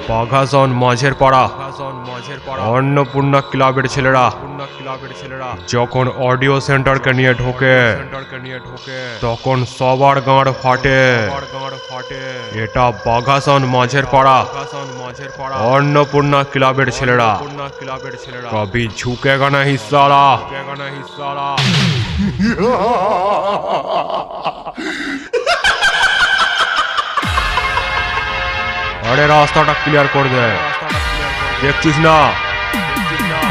বাঘাসন মাঝের পাড়া অন্নপূর্ণা ক্লাবের ছেলেরা যখন অডিও সেন্টারকে নিয়ে ঢোকে তখন সবার গাঁড় ফাটে। এটা বাঘাসন মাঝের পাড়া অন্নপূর্ণা ক্লাবের ছেলেরা কবি ঝুঁকেগা না হিসালা। আরে রাস্তাটা ক্লিয়ার করে দে, দেখছিস না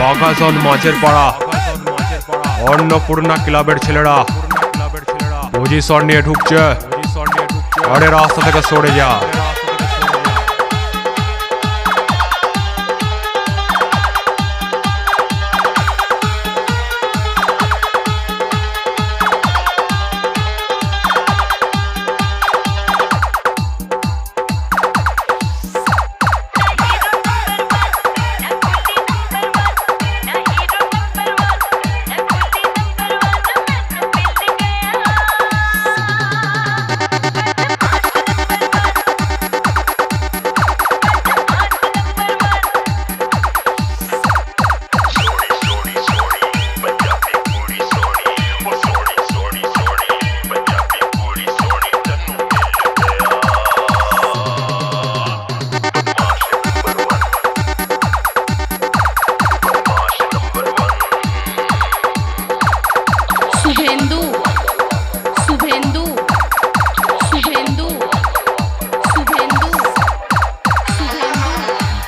বাঘাসন মাঝের পাড়া অন্নপূর্ণা ক্লাবের ছেলেরা পজিশন নিয়ে ঢুকছে। আরে রাস্তা থেকে সরে যা।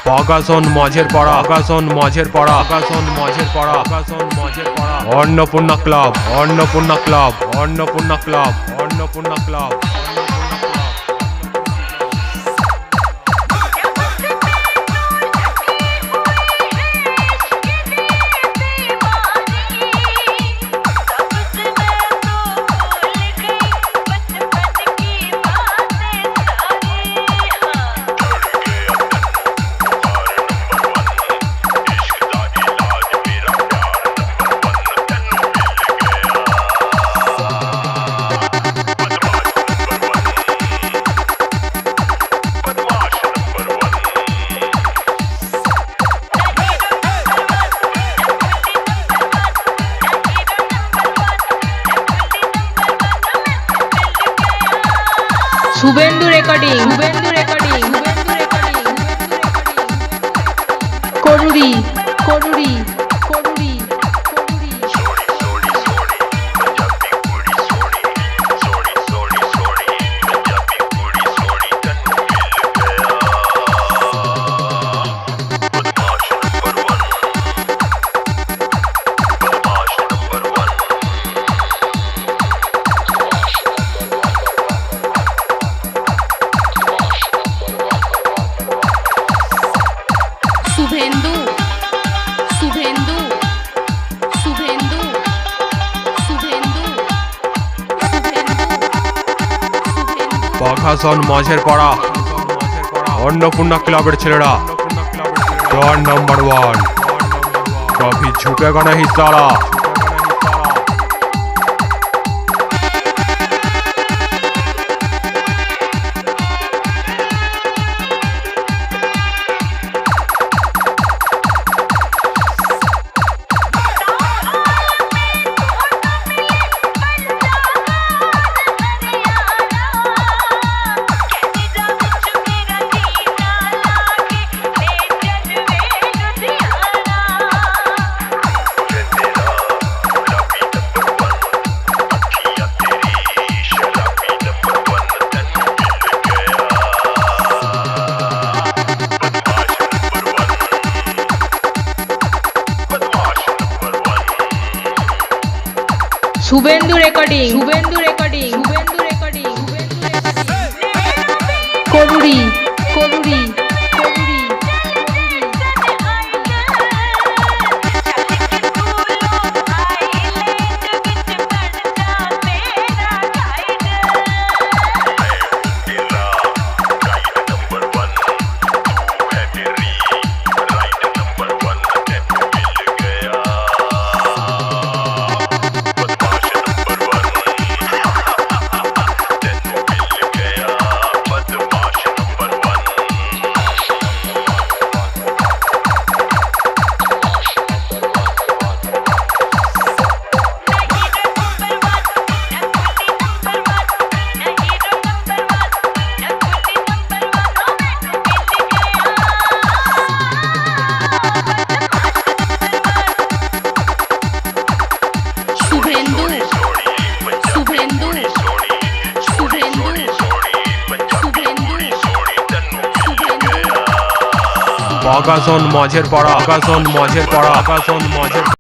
বাঘাসন মাঝের পাড়া অন্নপূর্ণা ক্লাব শুভেন্দু রেকর্ডিং করুরি বাঘাসন মাঝের পাড়া অন্নপূর্ণা ক্লাবের ছেলেরা ডন নাম্বার 1 কবি ঝুঁকেগা না হিসালা। শুভেন্দু রেকর্ডিং করুরি বাগাসন মাঝের পাড়া, বাগাসন মাঝের পাড়া, বাগাসন মাঝের